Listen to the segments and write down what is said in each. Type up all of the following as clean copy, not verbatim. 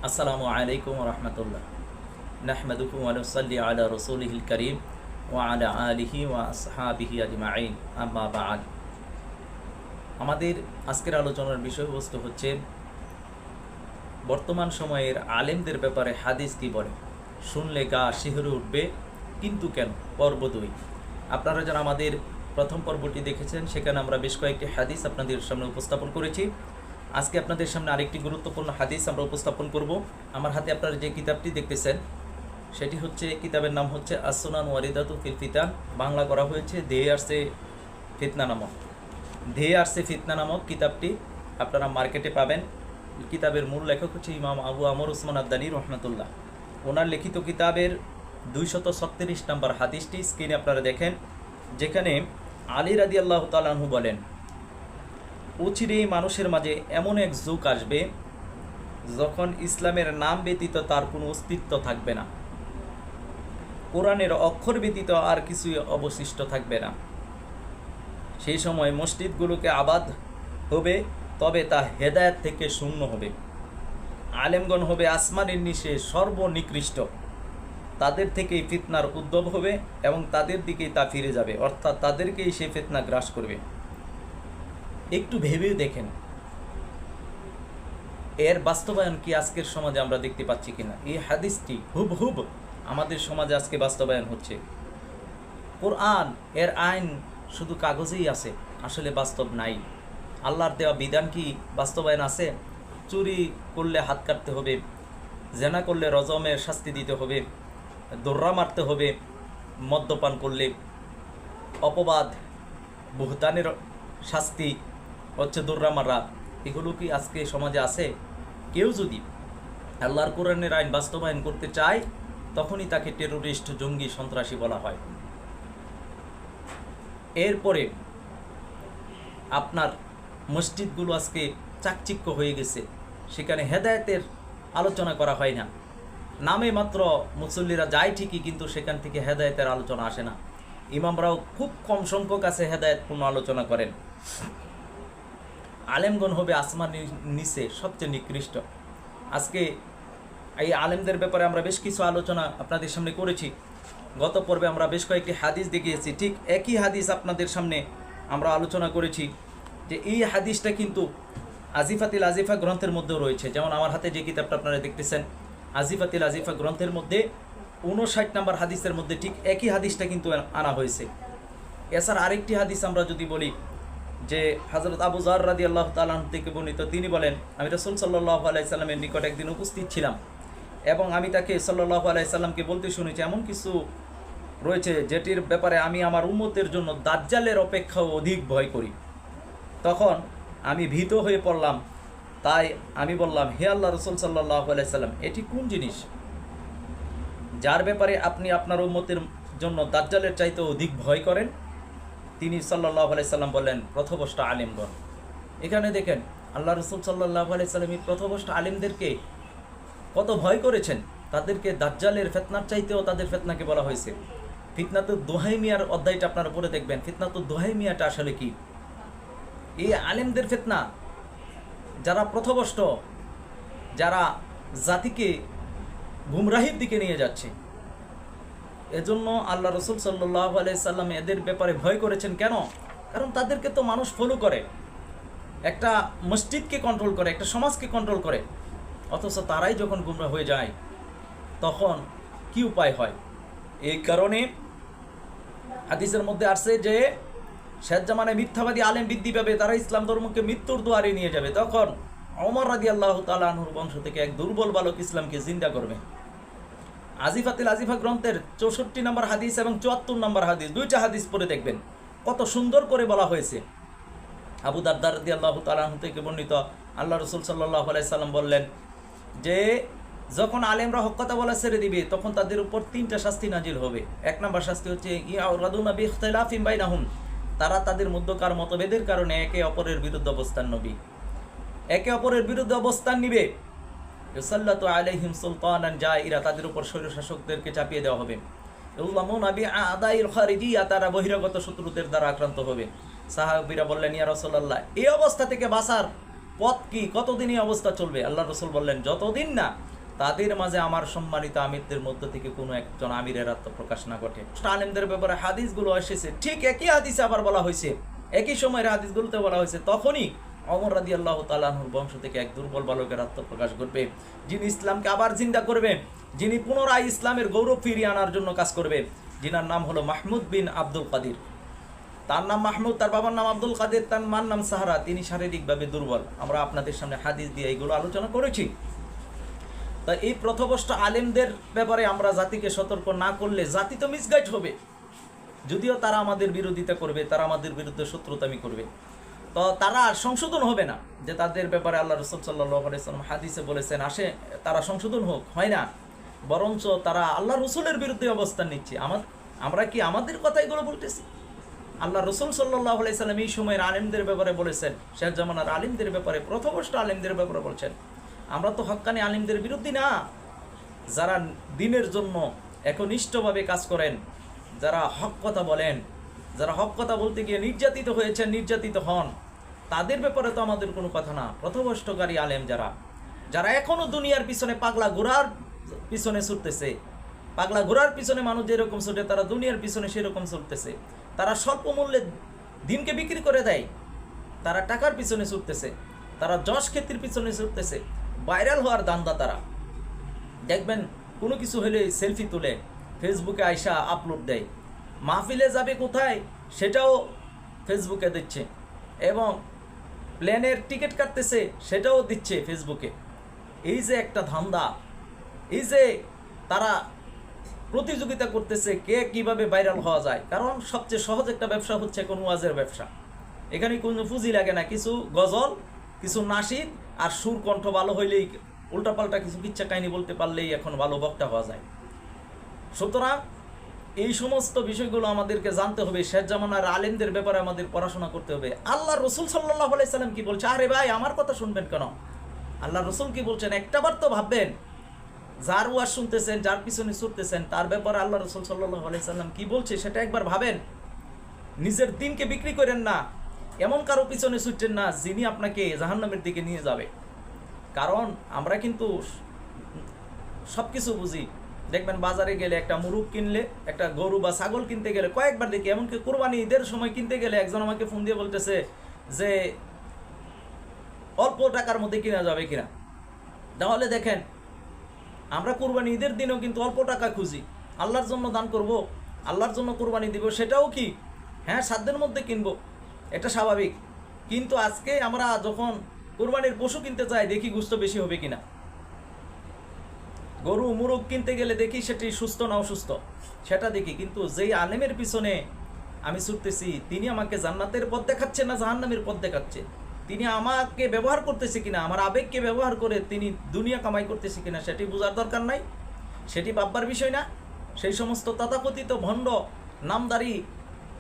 আসসালামু আলাইকুম রহমতুল্লাহ নাহমাদুহু ওয়া নুসাল্লি আলা রাসূলিহিল কারীম ওয়া আলা আলিহি ওয়া আসহাবিহি আজমাইন আম্মা বা'দ। আমাদের আজকের আলোচনার বিষয়বস্তু হচ্ছে বর্তমান সময়ের আলেমদের ব্যাপারে হাদিস কি বলে, শুনলে গা শিহরে উঠবে কিন্তু কেন। পর্ব 2। আপনারা যারা আমাদের প্রথম পর্বটি দেখেছেন সেখানে আমরা বেশ কয়েকটি হাদিস আপনাদের সামনে উপস্থাপন করেছি। আজকে আপনাদের সামনে আরেকটি গুরুত্বপূর্ণ হাদিস আমরা উপস্থাপন করব। আমার হাতে আপনারা যে কিতাবটি দেখতেছেন সেটি হচ্ছে, কিতাবের নাম হচ্ছে আসসুনান ওয়ারিদাতু ফিল ফিতান, বাংলা করা হয়েছে ধেয়ে আসছে ফিতনা নামক কিতাবটি আপনারা মার্কেটে পাবেন। কিতাবের মূল লেখক হচ্ছে ইমাম আবু আমর উসমান আদ-দানি রহমতুল্লাহ। ওনার লিখিত কিতাবের 236 নম্বর হাদিসটি স্ক্রিনে আপনারা দেখেন, যেখানে আলী রাদিয়াল্লাহু তাআলা আনহু বলেন, অচিরেই মানুষের মাঝে এমন এক যুগ আসবে যখন ইসলামের নাম ব্যতীত তার কোনো অস্তিত্ব থাকবে না, কোরআনের অক্ষর ব্যতীত আর কিছুই অবশিষ্ট থাকবে না। সেই সময় মসজিদগুলোকে আবাদ হবে, তবে তা হেদায়েত থেকে শূন্য হবে। আলেমগণ হবে আসমানের নিচে সর্বনিকৃষ্ট, তাদের থেকেই ফিতনার উদ্ভব হবে এবং তাদের দিকেই তা ফিরে যাবে, অর্থাৎ তাদেরকেই সেই ফিতনা গ্রাস করবে। একটু ভেবে দেখেন এর বাস্তবায়ন কি আজকের সমাজে আমরা দেখতে পাচ্ছি কিনা। এই হাদিসটি হুবহুব আমাদের সমাজে আজকে বাস্তবায়ন হচ্ছে। কোরআন এর আইন শুধু কাগজেই আছে, আসলে বাস্তব নাই। আল্লাহর দেওয়া বিধান কি বাস্তবায়ন আছে? চুরি করলে হাত কাটতে হবে, জেনা করলে রজমের শাস্তি দিতে হবে, দোররা মারতে হবে, মদ্যপান করলে অপবাদ বুহতানের শাস্তি হচ্ছে দোররা মারা, এগুলো কি আজকে সমাজে আছে? কেউ যদি আল্লাহর কোরআনের আইন বাস্তবায়ন করতে চায় তখনই তাকে টেরোরিস্ট, জঙ্গি, সন্ত্রাসী বলা হয়। এরপরে আপনার মসজিদগুলো আজকে চাকচিক্য হয়ে গেছে, সেখানে হেদায়েতের আলোচনা করা হয় না। নামে মাত্র মুসল্লিরা যায় ঠিকই, কিন্তু সেখান থেকে হেদায়েতের আলোচনা আসে না। ইমামরাও খুব কম সংখ্যক আছে হেদায়েতপূর্ণ আলোচনা করেন। আলেমগণ হবে আসমান নিচে সবচেয়ে নিকৃষ্ট। আজকে এই আলেমদের ব্যাপারে আমরা বেশ কিছু আলোচনা আপনাদের সামনে করেছি। গত পর্বে আমরা বেশ কয়েকটি হাদিস দেখিয়েছি, ঠিক একই হাদিস আপনাদের সামনে আমরা আলোচনা করেছি যে এই হাদিসটা কিন্তু আজিফাতিল আজিফা গ্রন্থের মধ্যেও রয়েছে। যেমন আমার হাতে যে কিতাবটা আপনারা দেখতেছেন, আজিফাতিল আজিফা গ্রন্থের মধ্যে 59 নম্বর হাদিসের মধ্যে ঠিক একই হাদিসটা কিন্তু আনা হয়েছে। এছাড়া আরেকটি হাদিস আমরা যদি বলি যে হযরত আবু যর রাদিয়াল্লাহু তাআলা আনহু থেকে বর্ণিত, তিনি বলেন, আমি রাসূল সাল্লাল্লাহু আলাইহি সাল্লামের নিকট একদিন উপস্থিত ছিলাম এবং আমি তাকে সাল্লাল্লাহু আলাইহি সাল্লামকে বলতে শুনেছি, এমন কিছু রয়েছে যেটির ব্যাপারে আমি আমার উম্মতের জন্য দাজ্জালের অপেক্ষাও অধিক ভয় করি। তখন আমি ভীত হয়ে পড়লাম, তাই আমি বললাম, হে আল্লাহ রাসূল সাল্লাল্লাহু আলাইহি সাল্লাম, এটি কোন জিনিস যার ব্যাপারে আপনি আপনার উম্মতের জন্য দাজ্জালের চাইতে অধিক ভয় করেন? তিনি সাল্লাল্লাহু আলাইহি সাল্লাম বললেন, প্রথভ্রষ্ট আলেমগণ। এখানে দেখেন আল্লাহ রাসূল সাল্লাল্লাহু আলাইহি সাল্লাম প্রথভ্রষ্ট আলেমদেরকে কত ভয় করেছেন। তাদেরকে দাজ্জালের ফিতনার চাইতেও তাদের ফিতনাকে বলা হয়েছে। ফিতনাতুদ দুহাইমিয়ার অধ্যায়টা আপনারা পড়ে দেখবেন, ফিতনাতুদ দুহাইমিয়াটা আসলে কি। এই আলেমদের ফিতনা, যারা প্রথভ্রষ্ট, যারা জাতিকে গুমরাহির দিকে নিয়ে যাচ্ছে, এজন্য আল্লাহ রাসূল সাল্লাল্লাহু আলাইহি সাল্লাম এদের ব্যাপারে ভয় করেছেন। কেন? কারণ তাদেরকে তো মানুষ ফলো করে, একটা মসজিদকে কন্ট্রোল করে, একটা সমাজকে কন্ট্রোল করে, অথচ তারাই যখন গুমরাহ হয়ে যায় তখন কি উপায় হয়? এই কারণে হাদিসের মধ্যে আসছে যে শেষ জামানায় মিথ্যাবাদী আলেম বৃদ্ধি পাবে, তারা ইসলাম ধর্মকে মৃত্যুর দুয়ারে নিয়ে যাবে। তখন ওমর রাদিয়াল্লাহু তাআলা আনহুর বংশ থেকে এক দুর্বল বালক ইসলামকে জিন্দা করবে। আজিফাতিল আজিফা গ্রন্থের 64 নম্বর হাদিস এবং 74 নম্বর হাদিস, দুইটা হাদিস পড়ে দেখবেন কত সুন্দর করে বলা হয়েছে। আবু দারদা রাদিয়াল্লাহু তাআলা আনহু থেকে বর্ণিত, আল্লাহ রাসূল সাল্লাল্লাহু আলাইহি সাল্লাম বললেন যে যখন আলেমরা হক কথা বলা ছেড়ে দিবে তখন তাদের উপর 3টা শাস্তি নাজিল হবে। 1 নম্বর শাস্তি হচ্ছে ইয়াউরাদুনা বিইখতিলাফিন বাইনাহুম, তারা তাদের মধ্যকার মতভেদের কারণে একে অপরের বিরুদ্ধে অবস্থান নিবে। ইউসাল্লাতু আলাইহিম সুলতানান জাইরা, তাদের উপর স্বৈরশাসকদেরকে চাপিয়ে দেওয়া হবে। ইউলামুনা বিআদাইল খারিজিয়া, তারা বহিরাগত শত্রুদের দ্বারা আক্রান্ত হবে। সাহাবীরা বললেন, ইয়া রাসূলুল্লাহ, এই অবস্থা থেকে বাঁচার পথ কি? কতদিন এই অবস্থা চলবে? আল্লাহ রাসূল বললেন, যতদিন না তাদের মাঝে আমার সম্মানিত আমিরদের মধ্য থেকে কোনো একজন আমিরের আত্মপ্রকাশ না ঘটে। আলেমদের ব্যাপারে হাদিসগুলো এসেছে, ঠিক একই হাদিসে আবার বলা হয়েছে, একই সময়ের হাদিসগুলোতে বলা হয়েছে, তখনই ওমর রাদিয়াল্লাহু তাআলা আনহুর বংশ থেকে এক দুর্বল বালকের আত্মপ্রকাশ ঘটবে, যিনি ইসলামকে আবার জিন্দা করবে, যিনি পুনরায় ইসলামের গৌরব ফিরিয়ে আনার জন্য কাজ করবে, যিনার নাম হলো মাহমুদ বিন আব্দুল কাদির। তার নাম মাহমুদ, তার বাবার নাম আব্দুল কাদের, তার মার নাম সাহারা। তিনি শারীরিকভাবে দুর্বল। আমরা আপনাদের সামনে হাদিস দিয়ে এইগুলো আলোচনা করেছি। তাই এই প্রথমষ্ট আলেমদের ব্যাপারে আমরা জাতিকে সতর্ক না করলে জাতি তো মিসগাইড হবে। যদিও তারা আমাদের বিরোধিতা করবে, তারা আমাদের বিরুদ্ধে শত্রুতামি করবে, তো তারা সংশোধন হবে না। যে তাদের ব্যাপারে আল্লাহ রাসূল সাল্লাল্লাহু আলাইহি ওয়াসাল্লাম হাদিসে বলেছেন আসে তারা সংশোধন হোক, হয় না, বরঞ্চ তারা আল্লাহ রসুলের বিরুদ্ধে অবস্থান নিচ্ছে। আমরা কি আমাদের কথা এগুলো বলতেছি? আল্লাহ রসুল সাল্লাল্লাহু আলাইহি সাল্লাম এই সময়ের আলেমদের ব্যাপারে বলেছেন, শেষ জামানার আলেমদের ব্যাপারে, প্রথমষ্ট আলেমদের ব্যাপারে বলছেন, আমরা তো হক্কানি আলেমদের বিরুদ্ধে না। যারা দ্বীনের জন্য একনিষ্ঠভাবে কাজ করেন, যারা হক কথা বলেন, যারা হক কথা বলতে গিয়ে নির্যাতিত হয়েছেন, নির্যাতিত হন, তাদের ব্যাপারে তো আমাদের কোনো কথা না। প্রথমষ্টকারী আলেম যারা এখনো দুনিয়ার পিছনে পাগলা ঘোড়ার পিছনে ছুটতেছে, পাগলা ঘোড়ার পিছনে মানুষ যেরকম ছুটে তারা দুনিয়ার পিছনে সেরকম ছুটতেছে। তারা স্বল্প মূল্যে দিনকে বিক্রি করে দেয়, তারা টাকার পিছনে ছুটতেছে, তারা যশ খ্যাতির পিছনে ছুটতেছে, ভাইরাল হওয়ার দান্দা। তারা দেখবেন কোনো কিছু হলে সেলফি তুলে ফেসবুকে আইসা আপলোড দেয়, মাহফিলে যাবে কোথায় সেটাও ফেসবুকে দিচ্ছে, এবং প্লেনের টিকিট কাটতেছে সেটাও দিচ্ছে ফেসবুকে। এই যে একটা ধান্দা, এই যে তারা প্রতিযোগিতা করতেছে কে কিভাবে ভাইরাল হওয়া যায়। কারণ সবচেয়ে সহজ একটা ব্যবসা হচ্ছে কোন ওয়াজের ব্যবসা। এখানে কোনো পুঁজি লাগে না, কিছু গজল, কিছু নাশিদ আর সুর কণ্ঠ ভালো হইলেই, উল্টাপাল্টা কিছু কিচ্ছা কাহিনী বলতে পারলেই এখন ভালো বক্তা হওয়া যায়। সুতরাং এই সমস্ত বিষয়গুলো আমাদেরকে জানতে হবে। শেষ জামানার আলেমদের ব্যাপারে আমাদের পড়াশোনা করতে হবে। আল্লাহ রসুল সাল্লাল্লাহু আলাইহি সাল্লাম কি বলছে? আরে ভাই, আমার কথা শুনবেন কেন? আল্লাহ রসুল কি বলছেন একটাবার তো ভাববেন। যার ওয়াজ শুনতেছেন, যার পিছনে ছুটতেছেন, তার ব্যাপারে আল্লাহ রসুল সাল্লাল্লাহু আলাইহি সাল্লাম কি বলছে সেটা একবার ভাবেন। নিজের দিনকে বিক্রি করেন না, এমন কারো পিছনে ছুটছেন না যিনি আপনাকে জাহান্নামের দিকে নিয়ে যাবে। কারণ আমরা কিন্তু সব কিছু বুঝি। দেখবেন বাজারে গেলে একটা মুরগ কিনলে, একটা গরু বা ছাগল কিনতে গেলে কয়েকবার দেখি, এমনকি কোরবানি ঈদের সময় কিনতে গেলে একজন আমাকে ফোন দিয়ে বলতেছে যে অল্প টাকার মধ্যে কিনা যাবে কিনা। তাহলে দেখেন, আমরা কোরবানি ঈদের দিনেও কিন্তু অল্প টাকা খুঁজি, আল্লাহর জন্য দান করব, আল্লাহর জন্য কোরবানি দিব, সেটাও কি হ্যাঁ সাধ্যের মধ্যে কিনবো, এটা স্বাভাবিক। কিন্তু আজকে আমরা যখন কোরবানির পশু কিনতে চাই দেখি গোশত বেশি হবে কিনা, গরু মুরগ কিনতে গেলে দেখি সেটি সুস্থ না অসুস্থ সেটা দেখি। কিন্তু যেই আলেমের পিছনে আমি ছুটতেছি তিনি আমাকে জান্নাতের পথ দেখাচ্ছে না জাহান্নামের পথ দেখাচ্ছে, তিনি আমাকে ব্যবহার করতেছে কিনা, আমার আবেগকে ব্যবহার করে তিনি দুনিয়া কামাই করতেছে কিনা সেটি বোঝার দরকার নাই, সেটি ভাববার বিষয় না। সেই সমস্ত তথাকথিত ভণ্ড নামদারি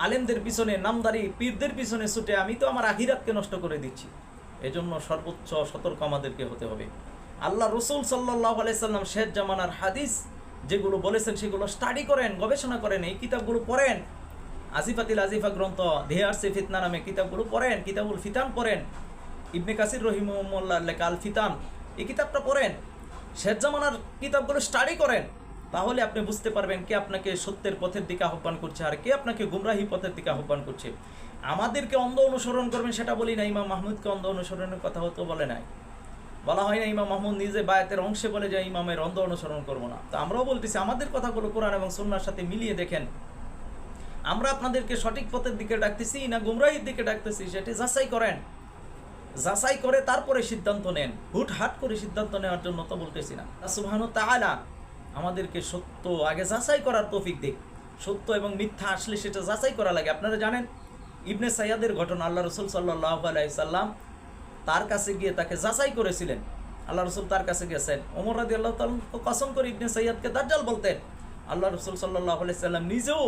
আলেমদের পিছনে, নামদারি পীরদের পিছনে ছুটে আমি তো আমার আখিরাতকে নষ্ট করে দিচ্ছি। এজন্য সর্বোচ্চ সতর্ক আমাদেরকে হতে হবে। আল্লাহ রসুল সাল্লাল্লাহু আলাইহি সাল্লাম শেষ জামানার হাদিস যেগুলো বলেছেন সেগুলো স্টাডি করেন, গবেষণা করেন, এই কিতাবগুলো পড়েন। আজিফাতিল আজিফা গ্রন্থ, দেহারসে ফিতনা নামে কিতাবগুলো পড়েন, কিতাবুল ফিতান পড়েন, ইবনে কাসির রহিমাহুল্লাহ লেখা আল ফিতান, এই কিতাবটা পড়েন, শেষ জামানার কিতাবগুলো স্টাডি করেন। তাহলে আপনি বুঝতে পারবেন কে আপনাকে সত্যের পথের দিকে আহ্বান করছে আর কে আপনাকে গুমরাহি পথের দিকে আহ্বান করছে। আমাদেরকে অন্ধ অনুসরণ করবেন সেটা বলি না, ইমাম মাহমুদকে অন্ধ অনুসরণের কথা হতো বলে নাই, বলা হয় না। ইমাম মাহমুদ নিজে বায়াতের অংশে বলে যে ইমামের অন্ধ অনুসরণ করবো না। তো আমরাও বলতেছি আমাদের কথাগুলো কোরআন এবং সুন্নাহর সাথে মিলিয়ে দেখেন, আমরা আপনাদেরকে সঠিক পথের দিকে ডাকতেছি না গুমরাহির দিকে ডাকতেছি সেটি যাচাই করেন। যাচাই করে তারপরে সিদ্ধান্ত নেন, হুটহাট করে সিদ্ধান্ত নেওয়ার জন্য তো বলতেছি না। সুবহানাহু তাআলা আমাদেরকে সত্য আগে যাচাই করার তৌফিক দিক। সত্য এবং মিথ্যা আসলে সেটা যাচাই করা লাগে। আপনারা জানেন ইবনে সাইয়াদের ঘটনা, আল্লাহ রসুল সাল্লাল্লাহু আলাইহি সাল্লাম তার কাছে গিয়ে তাকে যাচাই করেছিলেন। আল্লাহ রসুল তার কাছে গেছেন, ওমর রাদিয়াল্লাহু তাআলা কসম করে ইবনে সাইয়াদকে দাজ্জাল বলতেন। আল্লাহ রসুল সাল্লাল্লাহু আলাইহি সাল্লাম নিজেও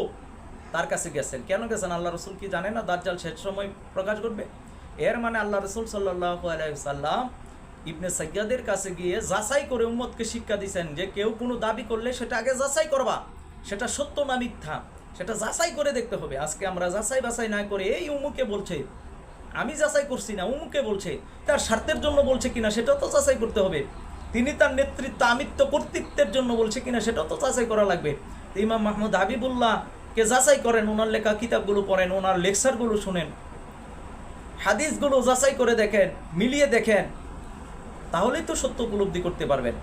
তার কাছে গেছেন। কেন গেছেন? আল্লাহ রসুল কি জানে না দাজ্জাল শেষ সময় প্রকাশ ঘটবে? এর মানে আল্লাহ রসুল সাল্লাল্লাহু আলাইহি সাল্লাম ইবনে সাইয়াদের কাছে গিয়ে যাচাই করে উম্মতকে শিক্ষা দিয়েছেন যে কেউ কোনো দাবি করলে সেটা আগে যাচাই করবা, সেটা সত্য না মিথ্যা সেটা যাচাই করে দেখতে হবে। আজকে আমরা যাচাই বাছাই না করে এই উমুকে বলছে, আমি যাচাই করছি না, উমুকে বলছে, তার স্বার্থের জন্য বলছে কিনা সেটাও তো যাচাই করতে হবে। তিনি তার নেতৃত্ব আমিত্ব কর্তৃত্বের জন্য বলছে কিনা সেটাও তো যাচাই করা লাগবে। তো ইমাম মাহমুদ হাবিবুল্লাহকে যাচাই করেন, ওনার লেখা কিতাবগুলো পড়েন, ওনার লেকচারগুলো শুনেন, হাদিসগুলো যাচাই করে দেখেন, মিলিয়ে দেখেন, তাহলেই তো সত্য উপলব্ধি করতে পারবেন।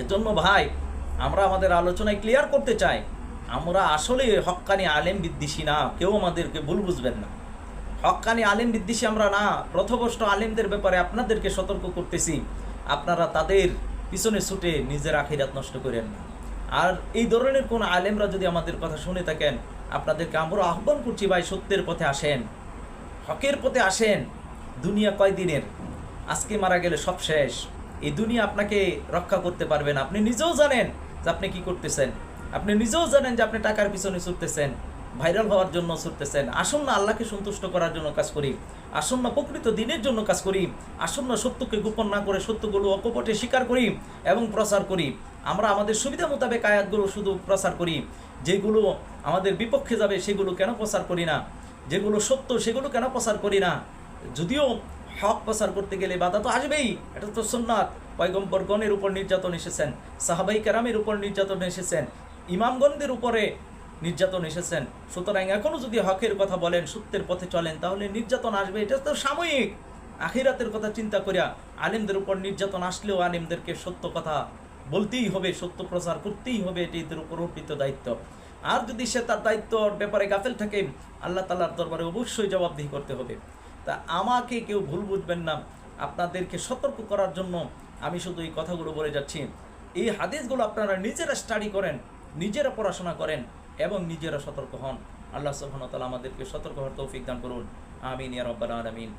এর জন্য ভাই আমরা আমাদের আলোচনায় ক্লিয়ার করতে চাই, আমরা আসলে হক্কানি আলেম বিদ্বেষী না, কেউ আমাদেরকে ভুল বুঝবেন না। হক্কানি আলেম বিদ্বেষী আমরা না, প্রথভ্রষ্ট আলেমদের ব্যাপারে আপনাদেরকে সতর্ক করতেছি, আপনারা তাদের পিছনে ছুটে নিজের আখিরাত নষ্ট করেন না। আর এই ধরনের কোন আলেমরা যদি আমাদের কথা শুনে থাকেন, আপনাদেরকে আমরা আহ্বান করছি ভাই, সত্যের পথে আসেন, হকের পথে আসেন। দুনিয়া কয়দিনের, আজকে মারা গেলে সব শেষ। এই দুনিয়া আপনাকে রক্ষা করতে পারবে না। আপনি নিজেও জানেন যে আপনি কি করতেছেন, আপনি নিজেও জানেন যে আপনি টাকার পিছনে ছুটতেছেন, ভাইরাল হওয়ার জন্য ছুটতেছেন। আসুন না আল্লাহকে সন্তুষ্ট করার জন্য কাজ করি, আসুন না প্রকৃত দিনের জন্য কাজ করি, আসুন না সত্যকে গোপন না করে সত্যগুলো অকপটে স্বীকার করি এবং প্রচার করি। আমরা আমাদের সুবিধা মোতাবেক আয়াতগুলো শুধু প্রচার করি, যেগুলো আমাদের বিপক্ষে যাবে সেগুলো কেন প্রচার করি না, যেগুলো সত্য সেগুলো কেন প্রচার করি না। যদিও হক প্রচার করতে গেলে বাধা তো আসবেই, এটা তো সুন্নাত। পয়গম্বরগণের উপর নির্যাতন এসেছেন, সাহাবাই কেরামের উপর নির্যাতন এসেছেন, ইমামগণদের উপরে নির্যাতন এসেছেন। সুতরাং এখনও যদি হকের কথা বলেন, সত্যের পথে চলেন, তাহলে নির্যাতন আসবে, এটা তো সাময়িক। আখিরাতের কথা চিন্তা করিয়া আলেমদের উপর নির্যাতন আসলেও আলেমদেরকে সত্য কথা বলতেই হবে, সত্য প্রচার করতেই হবে, এটি এদের উপর অর্পিত দায়িত্ব। আর যদি সে তার দায়িত্বর ব্যাপারে গাফেল থাকে, আল্লাহ তাআলার দরবারে অবশ্যই জবাবদিহি করতে হবে। তা আমাকে কেউ ভুল বুঝবেন না, আপনাদেরকে সতর্ক করার জন্য আমি শুধু এই কথাগুলো বলে যাচ্ছি। এই হাদিসগুলো আপনারা নিজেরা স্টাডি করেন, নিজেরা পড়াশোনা করেন এবং নিজেরা সতর্ক হন। আল্লাহ সুবহানাহু ওয়া তাআলা আমাদেরকে সতর্ক হওয়ার তৌফিক দান করুন। আমিন ইয়া রাব্বাল আলামিন।